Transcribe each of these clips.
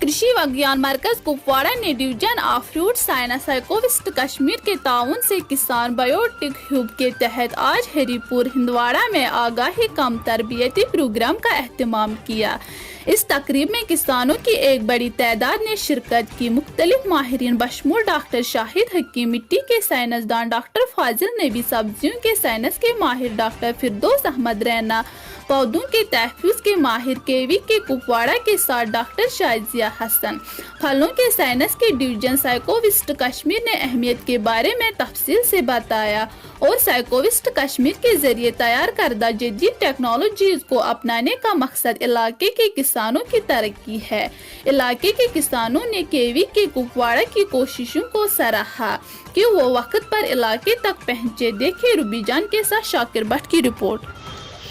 कृषि विज्ञान मरकज कुपवाड़ा ने डिवीजन ऑफ फ्रूट साइंस साइकोविस्ट कश्मीर के ताउन से किसान बायोटिक हब के तहत आज हरीपुर हिंदवाड़ा में आगाही कम तरबियती प्रोग्राम का एहतमाम किया। इस तकरीब में किसानों की एक बड़ी तादाद ने शिरकत की। मुख्तलिफ माहिरीन बशमूल डॉक्टर शाहिद हकीम, मिट्टी के साइंसदान डॉक्टर फाजिल नबी, सब्जियों के साइंस के माहिर डॉक्टर फिरदौस अहमद रैना, पौधों के तहफ़्फ़ुज़ के माहिर केवी के कुपवाड़ा के साथ डॉक्टर शाजिया हसन, फलों के साइंस के डिवीजन साइकोविस्ट कश्मीर ने अहमियत के बारे में तफसील से बताया और साइकोविस्ट कश्मीर के जरिए तैयार करदा जदीद टेक्नोलॉजीज़ को अपनाने का मकसद इलाके के किसानों की तरक्की है। इलाके के किसानों ने केवी के कुपवाड़ा की कोशिशों को सराहा कि वो वक्त पर इलाके तक पहुँचे। देखिए रुबीजान के साथ शाकिर भट्ट की रिपोर्ट।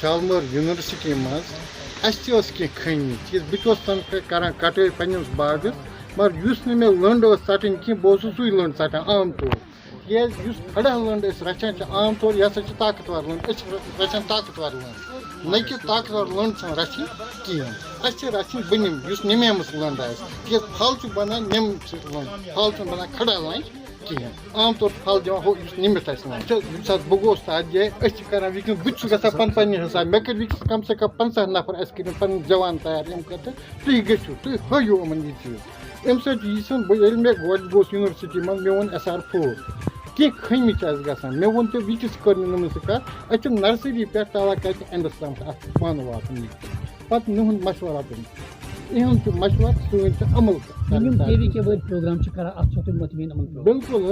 शालमर यूनिवर्सिटी मज खमी चीज बन कर कटे पन्नस बागस मगर मे लंड षटन की बहुत सुई लंड षटान आम तौर खड़ा लंड रचान आम तौर यह ताकतवर लंड रचान ताकतवर लंड न कि ताकतवर लंड रचन कहें रचन बनिम नमेमस लंड फल बनान नम लंड फल बनान खड़ा लंड कहें आम तौर फल दिवान निमित लंड बह गोस तथ जाए कर बस पन पन्ने हिसाब मे कर कम से कम 50 नफर पन जवान तैयार अम खुद तुम गो तुम हयु अमन यह चीज अम सो मे गोस यूनिवर्सिटी मज मे वो SR 4 कह खमी ग मे वो तो विकिस कर कत नर्सरी पे तवा कत एंडस तम पान वातन पत् नुहद मशवरा दिन इहद मशवर सन अमल बिल्कुल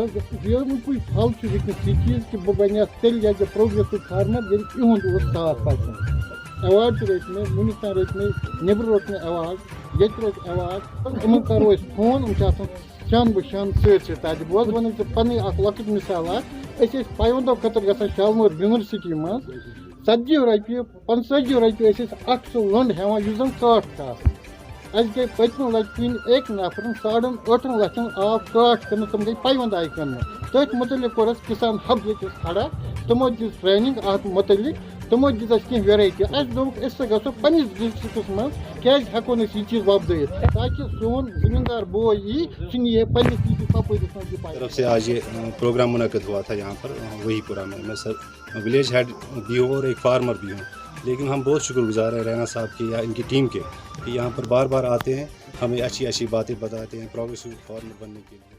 कोई फल वनस यह चीज कि बह बन तेल प्रोग्रेसिव फार्मर इहद साथ पसंद अवार्ड रट मे वनिस तान रट मे नबर रोट मे अवार्ड ये रोट अवार्ड इन करो फोन शान बशान सत बह वन पन लकट मिसाल पाइवंदों खतर ग शालमर यूनिवर्सिटी मज 70 रपये 75 रपये अक्स लंड हेवान यु जन काट गई पत्म लट एक नफर 8.5 लक्षन आव काट कर तम गई पाइवंद आय कर तथ मुतल कोर किसान हब ये खड़ा तमो दिस ट्रेनिंग अत मुतल तमो दिस कह वेराइटी दोप गो पन्निस डिस्ट्रिक्टस मज क्या हेको यह चीज वपद ताकि सोन जमींदार बोय यी ये पन्निस तरफ से आज ये प्रोग्राम मुनक़िद हुआ था यहाँ पर वही पूरा मैं सर विलेज हेड भी हूँ और एक फार्मर भी हूँ, लेकिन हम बहुत शुक्रगुजार हैं रैना साहब की या इनकी टीम के कि यहाँ पर बार बार आते हैं, हमें अच्छी अच्छी बातें बताते हैं प्रोग्रेसिव फार्मर बनने के लिए।